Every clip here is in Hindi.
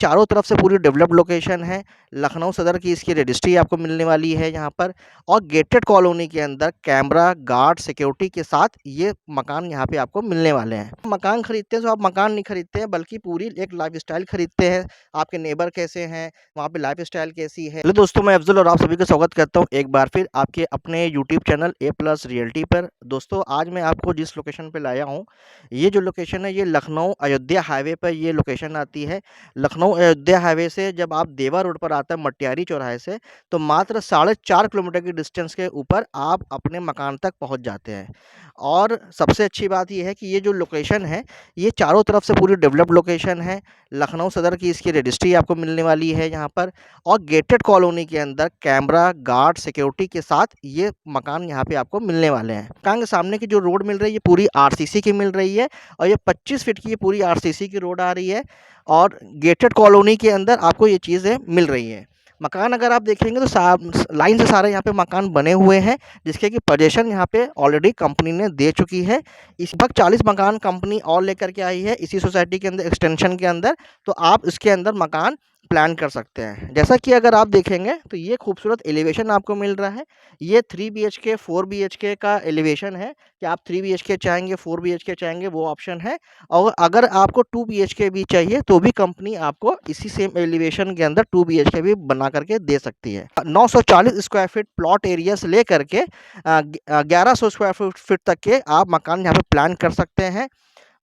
चारों तरफ से पूरी डेवलप्ड लोकेशन है। लखनऊ सदर की इसकी रजिस्ट्री आपको मिलने वाली है यहाँ पर, और गेटेड कॉलोनी के अंदर कैमरा, गार्ड, सिक्योरिटी के साथ ये मकान यहाँ पे आपको मिलने वाले हैं। मकान खरीदते हैं तो आप मकान नहीं खरीदते हैं, बल्कि पूरी एक लाइफ़स्टाइल खरीदते हैं। आपके नेबर कैसे हैं, वहाँ पे लाइफ़स्टाइल कैसी है। हेलो दोस्तों, मैं अफ़ज़ल और आप सभी का स्वागत करता हूँ एक बार फिर आपके अपने यूट्यूब चैनल ए प्लस रियल्टी पर। दोस्तों, आज मैं आपको जिस लोकेशन पे लाया हूँ, ये जो लोकेशन है ये लखनऊ अयोध्या हाईवे पर ये लोकेशन आती है। लखनऊ अयोध्या हाईवे से जब आप देवा रोड पर आते हैं मटियारी चौराहे से, तो मात्र 4.5 किलोमीटर की डिस्टेंस के ऊपर आप अपने मकान तक पहुंच जाते हैं। और सबसे अच्छी बात ये है कि ये जो लोकेशन है ये चारों तरफ से पूरी डेवलप्ड लोकेशन है। लखनऊ सदर की इसकी रजिस्ट्री आपको मिलने वाली है यहाँ पर, और गेटेड कॉलोनी के अंदर कैमरा, गार्ड, सिक्योरिटी के साथ ये मकान यहाँ पे आपको मिलने वाले हैं। मकान के सामने की जो रोड मिल रही है ये पूरी आरसीसी की मिल रही है, और ये 25 फीट की ये पूरी आरसीसी की रोड आ रही है, और गेटेड कॉलोनी के अंदर आपको ये चीज़ें मिल रही हैं। मकान अगर आप देखेंगे तो लाइन से सारे यहाँ पे मकान बने हुए हैं, जिसके कि पोजीशन यहाँ पे ऑलरेडी कंपनी ने दे चुकी है। इस वक्त 40 मकान कंपनी और लेकर के आई है इसी सोसाइटी के अंदर, एक्सटेंशन के अंदर। तो आप इसके अंदर मकान प्लान कर सकते हैं। जैसा कि अगर आप देखेंगे तो ये खूबसूरत एलिवेशन आपको मिल रहा है। ये 3 बीएचके 4 बीएचके का एलिवेशन है, कि आप 3 बीएचके चाहेंगे, 4 बीएचके चाहेंगे, वो ऑप्शन है। और अगर आपको 2 बीएचके भी चाहिए तो भी कंपनी आपको इसी सेम एलिवेशन के अंदर 2 बीएचके भी बना करके दे सकती है। 940 स्क्वायर फीट प्लॉट एरिया से लेकर के 1100 स्क्वायर फीट तक के आप मकान यहाँ पे प्लान कर सकते हैं।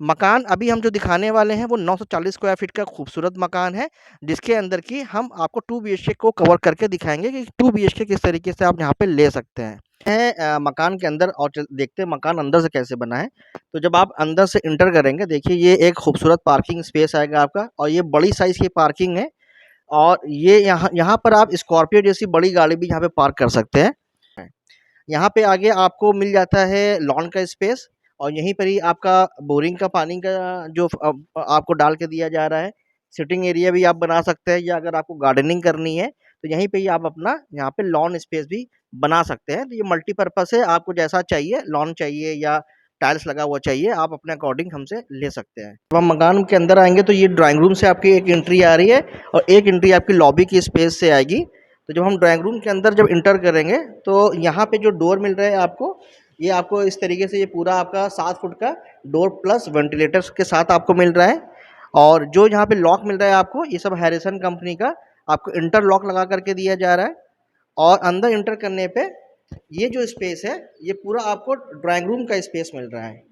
मकान अभी हम जो दिखाने वाले हैं वो 940 स्क्वायर फीट का खूबसूरत मकान है, जिसके अंदर की हम आपको 2 बीएचके को कवर करके दिखाएंगे कि 2 बीएचके किस तरीके से आप यहाँ पे ले सकते हैं। मकान के अंदर और देखते हैं मकान अंदर से कैसे बना है। तो जब आप अंदर से इंटर करेंगे, देखिए ये एक खूबसूरत पार्किंग स्पेस आएगा आपका, और ये बड़ी साइज की पार्किंग है। और ये यहाँ यहाँ पर आप स्कॉर्पियो जैसी बड़ी गाड़ी भी यहाँ पे पार्क कर सकते हैं। यहाँ पे आगे आपको मिल जाता है लॉन का स्पेस, और यहीं पर ही आपका बोरिंग का पानी का जो आपको डाल के दिया जा रहा है। सिटिंग एरिया भी आप बना सकते हैं, या अगर आपको गार्डनिंग करनी है तो यहीं पे ही आप अपना यहाँ पे लॉन स्पेस भी बना सकते हैं। तो ये मल्टीपर्पज़ है, आपको जैसा चाहिए, लॉन चाहिए या टाइल्स लगा हुआ चाहिए, आप अपने अकॉर्डिंग हमसे ले सकते हैं। जब हम मकान के अंदर आएंगे तो ये ड्राइंग रूम से आपकी एक एंट्री आ रही है, और एक एंट्री आपकी लॉबी की स्पेस से आएगी। तो जब हम ड्राइंग रूम के अंदर जब इंटर करेंगे तो यहाँ पे जो डोर मिल रहा है आपको, ये आपको इस तरीके से ये पूरा आपका 7 फुट का डोर प्लस वेंटिलेटर्स के साथ आपको मिल रहा है। और जो यहाँ पे लॉक मिल रहा है आपको, ये सब हैरिसन कंपनी का आपको इंटरलॉक लगा करके दिया जा रहा है। और अंदर इंटर करने पे ये जो स्पेस है ये पूरा आपको ड्राइंग रूम का स्पेस मिल रहा है,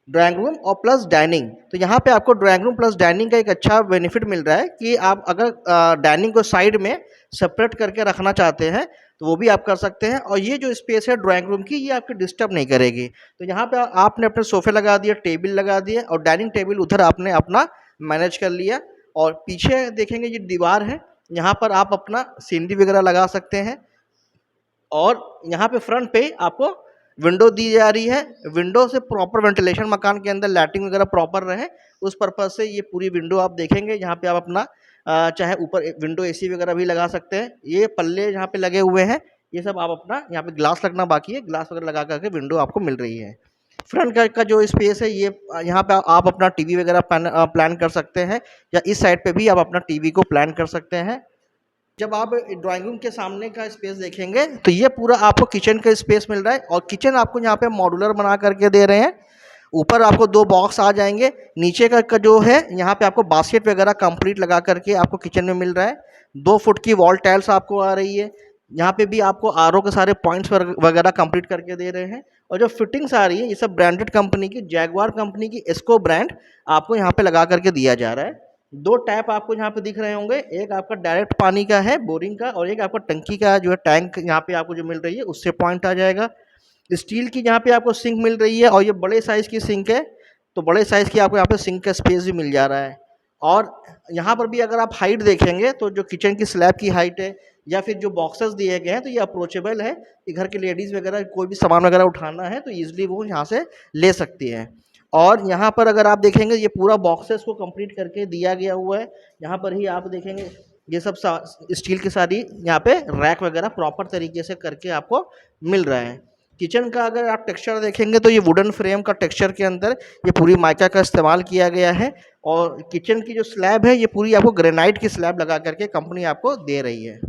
ड्राइंग रूम और प्लस डाइनिंग। तो यहाँ पे आपको ड्राइंग रूम प्लस डाइनिंग का एक अच्छा बेनिफिट मिल रहा है कि आप अगर डाइनिंग को साइड में सेपरेट करके रखना चाहते हैं तो वो भी आप कर सकते हैं। और ये जो स्पेस है ड्राइंग रूम की, ये आपकी डिस्टर्ब नहीं करेगी। तो यहाँ पे आपने अपने सोफे लगा दिए, टेबल लगा दिए, और डाइनिंग टेबल उधर आपने अपना मैनेज कर लिया। और पीछे देखेंगे ये दीवार है, यहाँ पर आप अपना सीनरी वगैरह लगा सकते हैं। और यहाँ पे फ्रंट पे आपको विंडो दी जा रही है। विंडो से प्रॉपर वेंटिलेशन, मकान के अंदर लाइटिंग वगैरह प्रॉपर रहे, उस पर्पज़ से ये पूरी विंडो आप देखेंगे। यहाँ पे आप अपना चाहे ऊपर विंडो एसी वगैरह भी लगा सकते हैं। ये पल्ले यहाँ पे लगे हुए हैं, ये सब आप अपना, यहाँ पे ग्लास लगना बाकी है, ग्लास वगैरह लगा करके विंडो आपको मिल रही है। फ्रंट का जो स्पेस है ये यहाँ पे आप अपना टीवी वगैरह प्लान कर सकते हैं, या इस साइड पे भी आप अपना टीवी को प्लान कर सकते हैं। जब आप ड्राइंग रूम के सामने का स्पेस देखेंगे तो ये पूरा आपको किचन का स्पेस मिल रहा है, और किचन आपको यहाँ पे मॉड्यूलर बना करके दे रहे हैं। ऊपर आपको 2 बॉक्स आ जाएंगे, नीचे का जो है यहाँ पे आपको बास्केट वगैरह कंप्लीट लगा करके आपको किचन में मिल रहा है। 2 फुट की वॉल टाइल्स आपको आ रही है। यहाँ पे भी आपको आरओ के सारे पॉइंट्स वगैरह कंप्लीट करके दे रहे हैं। और जो फिटिंग्स आ रही है ये सब ब्रांडेड कंपनी की, जैगवार कंपनी की एस्को ब्रांड आपको यहाँ पे लगा करके दिया जा रहा है। 2 टैप आपको यहाँ पे दिख रहे होंगे, एक आपका डायरेक्ट पानी का है बोरिंग का, और एक आपका टंकी का जो है टैंक यहाँ पे आपको जो मिल रही है उससे पॉइंट आ जाएगा। स्टील की यहाँ पे आपको सिंक मिल रही है, और ये बड़े साइज़ की सिंक है, तो बड़े साइज़ की आपको यहाँ पे सिंक का स्पेस भी मिल जा रहा है। और यहाँ पर भी अगर आप हाइट देखेंगे तो जो किचन की स्लैब की हाइट है, या फिर जो बॉक्सेस दिए गए हैं, तो ये अप्रोचेबल है कि घर की लेडीज़ वगैरह कोई भी सामान वगैरह उठाना है तो ईजिली वो यहाँ से ले सकती हैं। और यहाँ पर अगर आप देखेंगे ये पूरा बॉक्सेस को कंप्लीट करके दिया गया हुआ है। यहाँ पर ही आप देखेंगे ये सब स्टील की सारी यहाँ पे रैक वगैरह प्रॉपर तरीके से करके आपको मिल रहा है। किचन का अगर आप टेक्सचर देखेंगे तो ये वुडन फ्रेम का टेक्सचर के अंदर ये पूरी माइका का इस्तेमाल किया गया है और किचन की जो स्लैब है ये पूरी आपको ग्रेनाइट की स्लैब लगा करके कंपनी आपको दे रही है।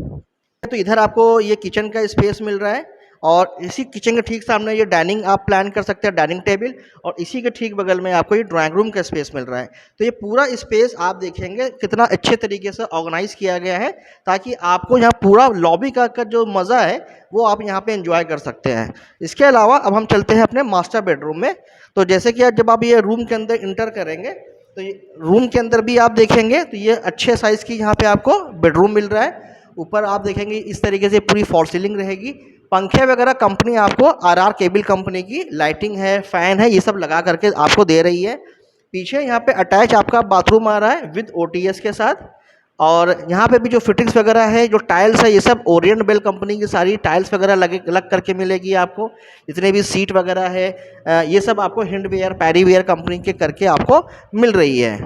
तो इधर आपको ये किचन का स्पेस मिल रहा है और इसी किचन के ठीक सामने ये डाइनिंग आप प्लान कर सकते हैं, डाइनिंग टेबल, और इसी के ठीक बगल में आपको ये ड्राइंग रूम का स्पेस मिल रहा है। तो ये पूरा स्पेस आप देखेंगे कितना अच्छे तरीके से ऑर्गेनाइज किया गया है ताकि आपको यहाँ पूरा लॉबी का जो मज़ा है वो आप यहाँ पे एंजॉय कर सकते हैं। इसके अलावा अब हम चलते हैं अपने मास्टर बेडरूम में। तो जैसे कि जब आप ये रूम के अंदर इंटर करेंगे तो ये रूम के अंदर भी आप देखेंगे तो ये अच्छे साइज़ की यहाँ पे आपको बेडरूम मिल रहा है। ऊपर आप देखेंगे इस तरीके से पूरी फॉल सीलिंग रहेगी, पंखे वगैरह कंपनी आपको आरआर केबल कंपनी की लाइटिंग है, फैन है, ये सब लगा करके आपको दे रही है। पीछे यहाँ पे अटैच आपका बाथरूम आ रहा है विद ओटीएस के साथ, और यहाँ पे भी जो फिटिंग्स वगैरह है, जो टाइल्स है, ये सब ओरिएंट बेल कंपनी की सारी टाइल्स वगैरह लग करके मिलेगी आपको। जितने भी सीट वगैरह है ये सब आपको हिंडवेयर पैरीवेयर कंपनी के करके आपको मिल रही है।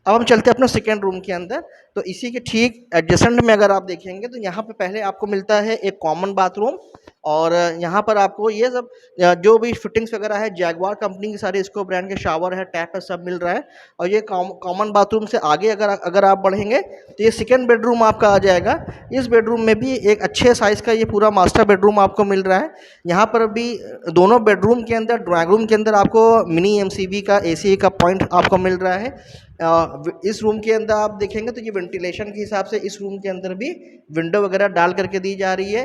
अब हम चलते हैं अपने सेकेंड रूम के अंदर। तो इसी के ठीक एडजेसेंट में अगर आप देखेंगे तो यहाँ पे पहले आपको मिलता है एक कॉमन बाथरूम, और यहाँ पर आपको ये सब जो भी फिटिंग्स वगैरह है जैगवार कंपनी की सारी इसको ब्रांड के शावर है, टैप है, सब मिल रहा है। और ये कॉमन बाथरूम से आगे अगर आप बढ़ेंगे तो ये सेकेंड बेडरूम आपका आ जाएगा। इस बेडरूम में भी एक अच्छे साइज़ का ये पूरा मास्टर बेडरूम आपको मिल रहा है। यहाँ पर भी दोनों बेडरूम के अंदर, ड्राइंग रूम के अंदर आपको मिनी एमसीबी का एसी का पॉइंट आपको मिल रहा है। इस रूम के अंदर आप देखेंगे तो ये वेंटिलेशन के हिसाब से इस रूम के अंदर भी विंडो वगैरह डाल करके दी जा रही है।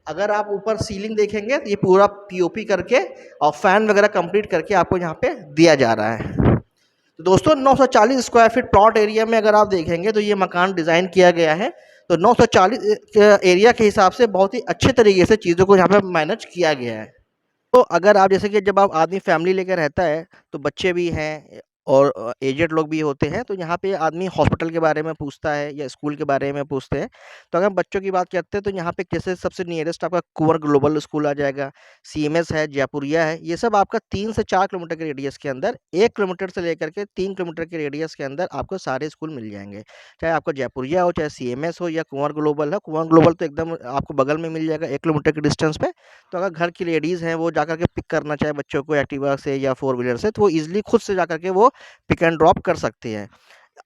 अगर आप ऊपर सीलिंग देखेंगे तो ये पूरा पीओपी करके और फैन वगैरह कंप्लीट करके आपको यहाँ पे दिया जा रहा है। तो दोस्तों 940 स्क्वायर फीट प्लॉट एरिया में अगर आप देखेंगे तो ये मकान डिज़ाइन किया गया है। तो 940 एरिया के हिसाब से बहुत ही अच्छे तरीके से चीज़ों को यहाँ पे मैनेज किया गया है। तो अगर आप जैसे कि जब आप आदमी फैमिली लेकर रहता है तो बच्चे भी हैं और एजेड लोग भी होते हैं, तो यहाँ पे आदमी हॉस्पिटल के बारे में पूछता है या स्कूल के बारे में पूछते हैं। तो अगर हम बच्चों की बात करते हैं तो यहाँ पे जैसे सबसे नियरेस्ट आपका कुंवर ग्लोबल स्कूल आ जाएगा, सीएमएस है, जयपुरिया है, ये सब आपका 3 से 4 किलोमीटर के रेडियस के अंदर, 1 किलोमीटर से लेकर के 3 किलोमीटर के रेडियस के अंदर आपको सारे स्कूल मिल जाएंगे। चाहे आपको जयपुरिया हो, चाहे सीएमएस हो या कुंवर ग्लोबल है। कुंवर ग्लोबल तो एकदम आपको बगल में मिल जाएगा 1 किलोमीटर के डिस्टेंस पे। तो अगर घर की लेडीज़ हैं वो जाकर के पिक करना चाहे बच्चों को एक्टिवा से या फोर व्हीलर से, तो वो ईजिली खुद से जाकर के वो पिक एंड ड्रॉप कर सकती हैं।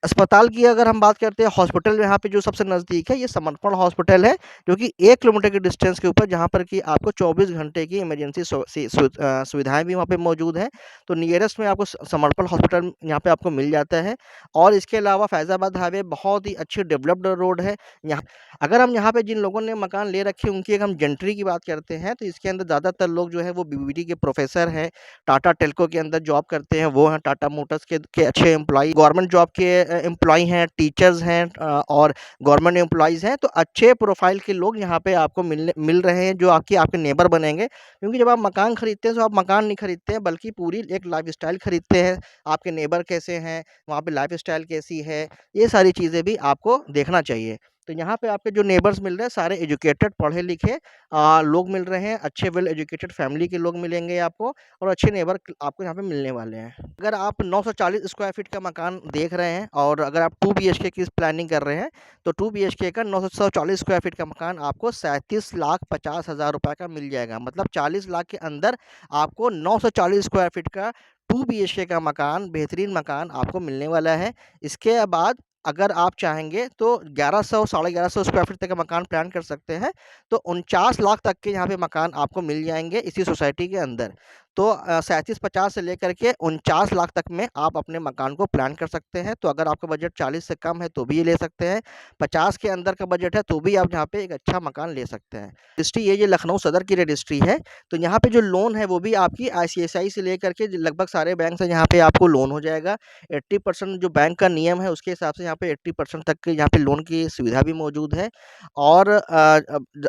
अस्पताल की अगर हम बात करते हैं, हॉस्पिटल यहाँ पे जो सबसे नज़दीक है ये समर्पण हॉस्पिटल है, जो कि 1 किलोमीटर के डिस्टेंस के ऊपर, जहाँ पर कि आपको 24 घंटे की इमरजेंसी सुविधाएँ भी वहाँ पे मौजूद हैं। तो नियरेस्ट में आपको समर्पण हॉस्पिटल यहाँ पे आपको मिल जाता है। और इसके अलावा फैज़ाबाद हाईवे बहुत ही अच्छी डेवलप्ड रोड है यहाँ। अगर हम यहाँ पे जिन लोगों ने मकान ले रखे हैं उनकी अगर हम जेंट्री की बात करते हैं तो इसके अंदर ज़्यादातर लोग जो है वो बीबीडी के प्रोफेसर हैं, टाटा टेल्को के अंदर जॉब करते हैं, वो हैं टाटा मोटर्स के अच्छे एम्प्लॉई, गवर्नमेंट जॉब के एम्प्लॉई हैं, टीचर्स हैं और गवर्नमेंट एम्प्लॉइज़ हैं। तो अच्छे प्रोफाइल के लोग यहाँ पे आपको मिल रहे हैं जो आपके नेबर बनेंगे। क्योंकि जब आप मकान खरीदते हैं तो आप मकान नहीं खरीदते हैं बल्कि पूरी एक लाइफस्टाइल खरीदते हैं। आपके नेबर कैसे हैं, वहाँ पे लाइफस्टाइल कैसी है, ये सारी चीज़ें भी आपको देखना चाहिए। तो यहाँ पे आपके जो नेबर्स मिल रहे हैं सारे एजुकेटेड, पढ़े लिखे लोग मिल रहे हैं, अच्छे वेल एजुकेटेड फैमिली के लोग मिलेंगे आपको, और अच्छे नेबर आपको यहाँ पे मिलने वाले हैं। अगर आप 940 स्क्वायर फीट का मकान देख रहे हैं और अगर आप 2 बीएचके की प्लानिंग कर रहे हैं तो 2 बीएचके का 940 स्क्वायर फीट का मकान आपको 37,50,000 रुपये का मिल जाएगा। मतलब 40 लाख के अंदर आपको 940 स्क्वायर फीट का 2 बीएचके का मकान, बेहतरीन मकान आपको मिलने वाला है। इसके बाद अगर आप चाहेंगे तो 1100 साढ़े 1100 स्क्वायर फीट तक का मकान प्लान कर सकते हैं। तो 49 लाख तक के यहाँ पे मकान आपको मिल जाएंगे इसी सोसाइटी के अंदर। तो 37-50 से लेकर के 49 लाख तक में आप अपने मकान को प्लान कर सकते हैं। तो अगर आपका बजट 40 से कम है तो भी ये ले सकते हैं, 50 के अंदर का बजट है तो भी आप यहाँ पे एक अच्छा मकान ले सकते हैं। रजिस्ट्री ये लखनऊ सदर की रजिस्ट्री है। तो यहाँ पे जो लोन है वो भी आपकी आईसीआईसीआई से लेकर के लगभग सारे बैंक से यहाँ पे आपको लोन हो जाएगा। 80% जो बैंक का नियम है उसके हिसाब से यहाँ पे 80% तक के यहाँ पे लोन की सुविधा भी मौजूद है। और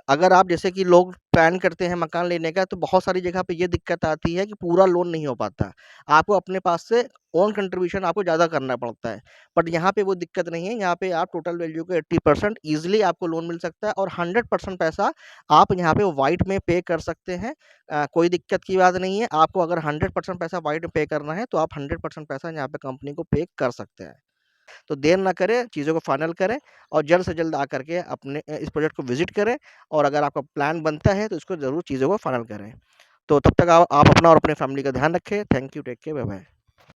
अगर आप जैसे कि लोग प्लान करते हैं मकान लेने का तो बहुत सारी जगह पे ये दिक्कत आती है कि पूरा लोन नहीं हो पाता। आपको अपने पास से ओन कंट्रीब्यूशन आपको ज़्यादा करना पड़ता है। बट यहाँ पे वो दिक्कत नहीं है, यहाँ पे आप टोटल वैल्यू के 80% ईज़िली आपको लोन मिल सकता है और 100% पैसा आप यहाँ पे व्हाइट में पे कर सकते हैं। कोई दिक्कत की बात नहीं है। आपको अगर 100% पैसा व्हाइट में पे करना है तो आप 100% पैसा यहाँ पे कंपनी को पे कर सकते हैं। तो देर ना करें, चीज़ों को फाइनल करें और जल्द से जल्द आकर के अपने इस प्रोजेक्ट को विज़िट करें, और अगर आपका प्लान बनता है तो इसको ज़रूर चीज़ों को फाइनल करें। तो तब तक आप अपना और अपने फैमिली का ध्यान रखें। Thank you, take care, bye-bye.